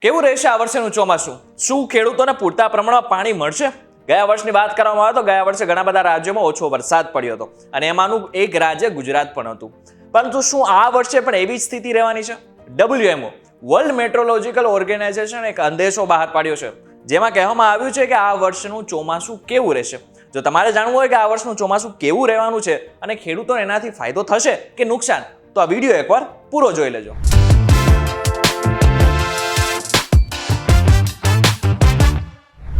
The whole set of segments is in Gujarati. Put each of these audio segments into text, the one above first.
કેવું રહેશે આ વર્ષેનું ચોમાસું? શું ખેડૂતોને પૂરતા પ્રમાણમાં પાણી મળશે? ગયા વર્ષની વાત કરવામાં આવે તો ગયા વર્ષે ઘણા બધા રાજ્યોમાં ઓછો વરસાદ પડ્યો હતો અને એમાંનું એક રાજ્ય ગુજરાત પણ હતું. પરંતુ શું આ વર્ષે પણ એવી જ સ્થિતિ રહેવાની છે? WMO વર્લ્ડ મેટ્રોલોજીકલ ઓર્ગેનાઇઝેશન એક અંદેશો બહાર પાડ્યો છે, જેમાં કહેવામાં આવ્યું છે કે આ વર્ષનું ચોમાસું કેવું રહેશે. જો તમારે જાણવું હોય કે આ વર્ષનું ચોમાસું કેવું રહેવાનું છે અને ખેડૂતોને એનાથી ફાયદો થશે કે નુકસાન, તો આ વિડીયો એકવાર પૂરો જોઈ લેજો.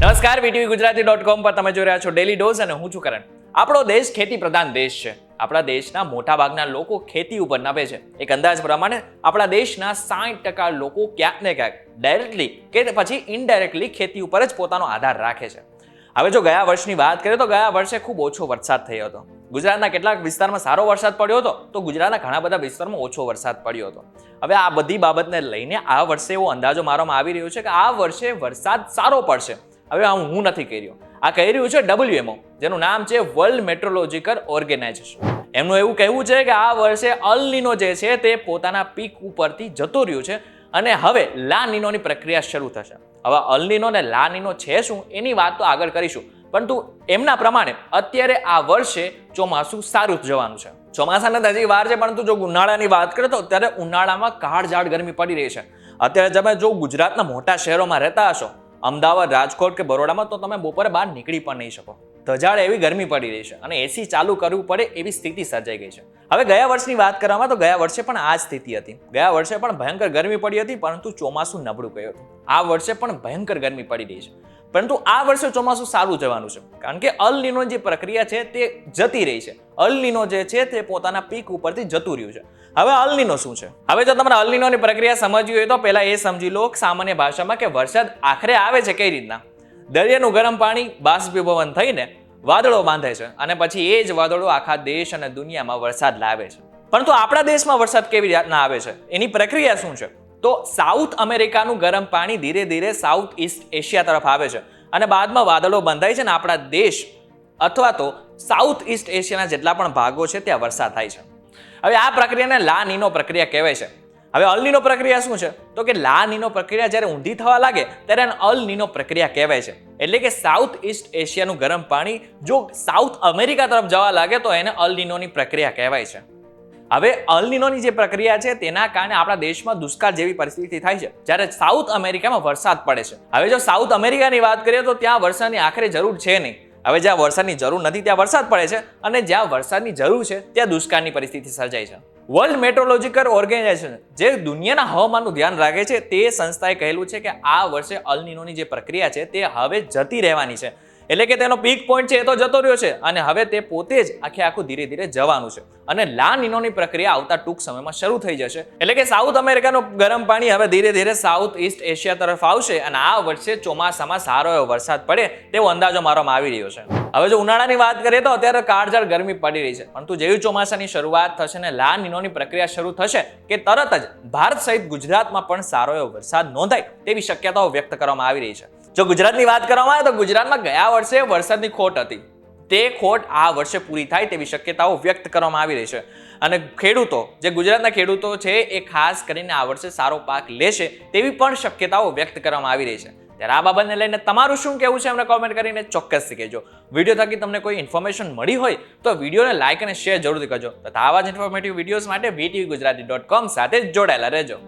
નમસ્કાર, VTVGujarati.com પર તમે જોઈ રહ્યા છો ડેલી ડોઝ અને હું છું કરણ. આપણો દેશ ખેતી પ્રધાન દેશ છે. આપણા દેશના મોટા ભાગના લોકો ખેતી ઉપર નભે છે. એક અંદાજ પ્રમાણે આપણા દેશના 60% લોકો ક્યાંક ને ક્યાંક ડાયરેક્ટલી કે પછી ઇનડાયરેક્ટલી ખેતી ઉપર જ પોતાનો આધાર રાખે છે. હવે જો ગયા વર્ષની વાત કરીએ તો ગયા વર્ષે ખૂબ ઓછો વરસાદ થયો હતો. ગુજરાતના કેટલાક વિસ્તારમાં સારો વરસાદ પડ્યો હતો તો ગુજરાતના ઘણા બધા વિસ્તારમાં ઓછો વરસાદ પડ્યો હતો. હવે આ બધી બાબતને લઈને આ વર્ષે એવો અંદાજો મારવામાં આવી રહ્યો છે કે આ વર્ષે વરસાદ સારો પડશે. હવે હું નથી કહી રહ્યો, આ કહી રહ્યું છે WMO, જેનું નામ છે વર્લ્ડ મેટ્રોલોજીકલ ઓર્ગેનાઇઝેશન. એમનું એવું કહેવું છે કે આ વર્ષે અલ નીનો જે છે તે પોતાના પીક ઉપરથી જતો રહ્યું છે અને હવે લા નીનોની પ્રક્રિયા શરૂ થશે. હવે અલ નીનો ને લા નીનો છે શું એની વાત તો આગળ કરીશું, પરંતુ એમના પ્રમાણે અત્યારે આ વર્ષે ચોમાસું સારું જવાનું છે. ચોમાસાને હજી વાર છે, પરંતુ જો ઉનાળાની વાત કરીએ તો અત્યારે ઉનાળામાં કાળઝાળ ગરમી પડી રહી છે. અત્યારે તમે જો ગુજરાતના મોટા શહેરોમાં રહેતા હશો, અમદાવાદ, રાજકોટ કે બરોડામાં, તો તમે બપોરે બહાર નીકળી પણ નહીં શકો. ધજાળ એવી ગરમી પડી રહી છે અને એસી ચાલુ કરવું પડે એવી સ્થિતિ સર્જાઈ ગઈ છે. હવે ગયા વર્ષની વાત કરવામાં તો ગયા વર્ષે પણ આ જ સ્થિતિ હતી. ગયા વર્ષે પણ ભયંકર ગરમી પડી હતી, પરંતુ ચોમાસું નબળું ગયું હતું. આ વર્ષે પણ ભયંકર ગરમી પડી રહી છે, પરંતુ આ વર્ષે ચોમાસું સારું જવાનું છે, કારણ કે અલ નીનો જે પ્રક્રિયા છે તે જતી રહી છે. અલ નીનો જે છે તે પોતાના પીક ઉપરથી જતું રહ્યું છે. હવે અલ નીનો શું છે? હવે જો તમારે અલ નીનોની પ્રક્રિયા સમજવી હોય તો પહેલા એ સમજી લો સામાન્ય ભાષામાં કે વરસાદ આખરે આવે છે કઈ રીતના. દરિયાનું ગરમ પાણી બાષ્પીભવન થઈને વાદળો બાંધે છે અને પછી એ જ વાદળો આખા દેશ અને દુનિયામાં વરસાદ લાવે છે. પરંતુ આપણા દેશમાં વરસાદ કેવી રીતના આવે છે એની પ્રક્રિયા શું છે? તો સાઉથ અમેરિકાનું ગરમ પાણી ધીરે ધીરે સાઉથ ઈસ્ટ એશિયા તરફ આવે છે અને બાદમાં વાદળો બંધાય છે અને આપણા દેશ અથવા તો સાઉથ ઈસ્ટ એશિયાના જેટલા પણ ભાગો છે ત્યાં વરસાદ થાય છે. હવે આ પ્રક્રિયાને લા નીનો પ્રક્રિયા કહેવાય છે. હવે અલ નીનો પ્રક્રિયા શું છે? તો કે લા નીનો પ્રક્રિયા જ્યારે ઊંધી થવા લાગે ત્યારે એને અલ નીનો પ્રક્રિયા કહેવાય છે. એટલે કે સાઉથ ઈસ્ટ એશિયાનું ગરમ પાણી જો સાઉથ અમેરિકા તરફ જવા લાગે તો એને અલ નીનોની પ્રક્રિયા કહેવાય છે. હવે અલ નીનોની જે પ્રક્રિયા છે તેના કારણે આપણા દેશમાં દુષ્કાળ જેવી પરિસ્થિતિ થાય છે જ્યારે સાઉથ અમેરિકામાં વરસાદ પડે છે. હવે જો સાઉથ અમેરિકાની વાત કરીએ તો ત્યાં વરસાદની આખરે જરૂર છે નહીં. હવે જ્યાં વરસાદની જરૂર નથી ત્યાં વરસાદ પડે છે અને જ્યાં વરસાદની જરૂર છે ત્યાં દુષ્કાળની પરિસ્થિતિ સર્જાય છે. વર્લ્ડ મેટ્રોલોજીકલ ઓર્ગેનાઇઝેશન જે દુનિયાના હવામાનનું ધ્યાન રાખે છે તે સંસ્થાએ કહેલું છે કે આ વર્ષે અલ નીનોની જે પ્રક્રિયા છે તે હવે જતી રહેવાની છે. એટલે કે તેનો પીક પોઈન્ટ છે એ તો જતો રહ્યો છે અને હવે તે પોતે જ આખું ધીરે ધીરે જવાનું છે અને લા નીનોની પ્રક્રિયા આવતા ટૂંક સમયમાં શરૂ થઈ જશે. એટલે કે સાઉથ અમેરિકાનું ગરમ પાણી હવે ધીરે ધીરે સાઉથ ઈસ્ટ એશિયા તરફ આવશે અને આ વર્ષે ચોમાસામાં સારો એવો વરસાદ પડે તેવો અંદાજો મારવામાં આવી રહ્યો છે. હવે જો ઉનાળાની વાત કરીએ તો અત્યારે કાળઝાળ ગરમી પડી રહી છે, પરંતુ જેવી ચોમાસાની શરૂઆત થશે ને લા નીનોની પ્રક્રિયા શરૂ થશે કે તરત જ ભારત સહિત ગુજરાતમાં પણ સારો એવો વરસાદ નોંધાય તેવી શક્યતાઓ વ્યક્ત કરવામાં આવી રહી છે. જો ગુજરાતની વાત કરવામાં આવે તો ગુજરાતમાં ગયા વર્ષે વરસાદની ખોટ હતી. તે ખોટ આ વર્ષે પૂરી થાય તેવી શક્યતાઓ વ્યક્ત કરવામાં આવી રહી છે અને ખેડૂતો, જે ગુજરાતના ખેડૂતો છે એ ખાસ કરીને આ વર્ષે સારો પાક લેશે તેવી પણ શક્યતાઓ વ્યક્ત કરવામાં આવી રહી છે. ત્યારે આ બાબતને લઈને તમારું શું કહેવું છે અમને કોમેન્ટ કરીને ચોક્કસથી કહેજો. વિડીયો થકી તમને કોઈ ઇન્ફોર્મેશન મળી હોય તો વિડીયોને લાઇક અને શેર જરૂરથી કરજો તથા આવા જ ઇન્ફોર્મેટિવ વિડીયોઝ માટે VTVGujarati.com સાથે જોડાયેલા રહેજો.